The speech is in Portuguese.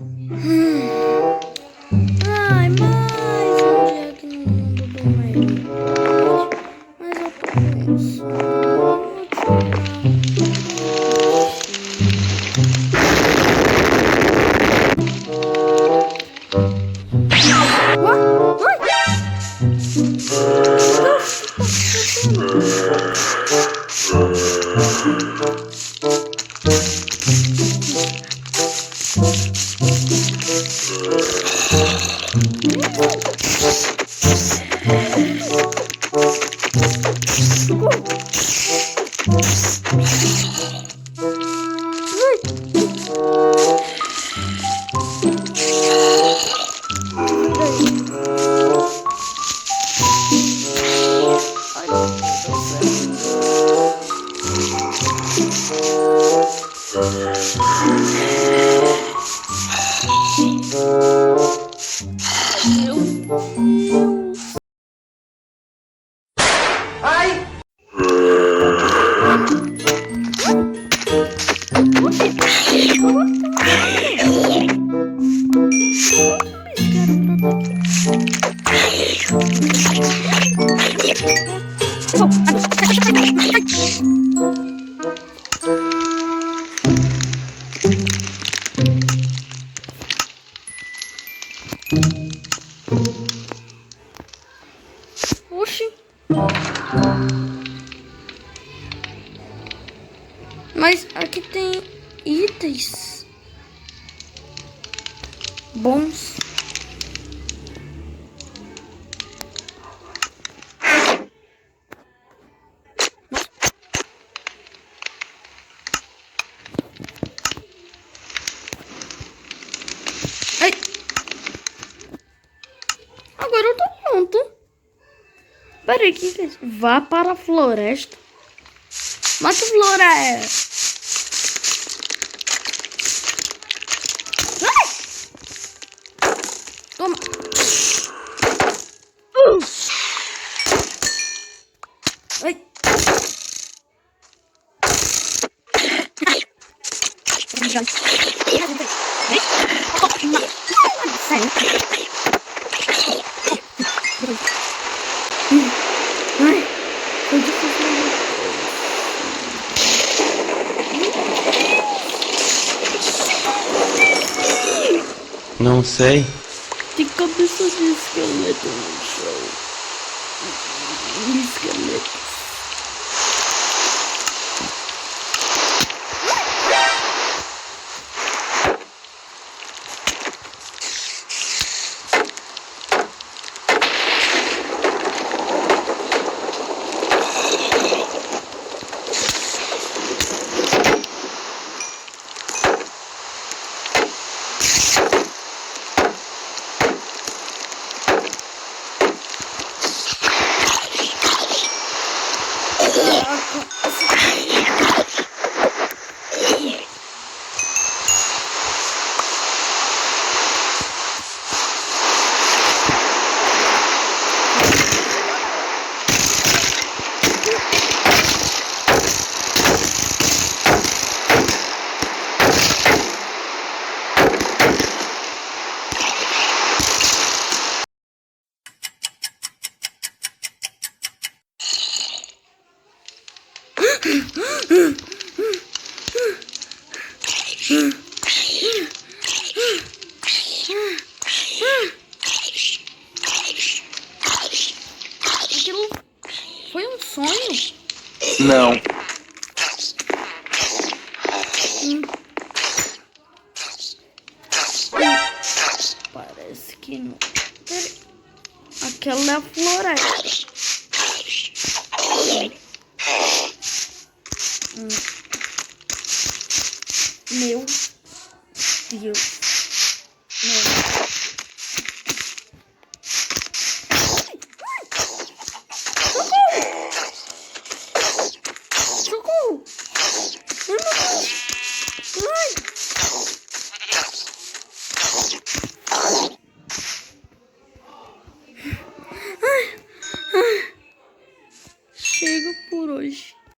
Ai, mais um dia aqui no mundo do Minecraft. Mas eu tô com sono. Oxi. Mas aqui tem itens bons. Ai. Agora eu tô pronto. Peraí, que é isso? Vá para a floresta. Mata floresta. Ai! Toma. Ai. Ai, foi difícil. Não sei. Tem cabeça de esqueleto no chão. Esqueleto. Aquilo foi um sonho? Não. Parece que não. Peraí. Aquela é a floresta. Meu Deus.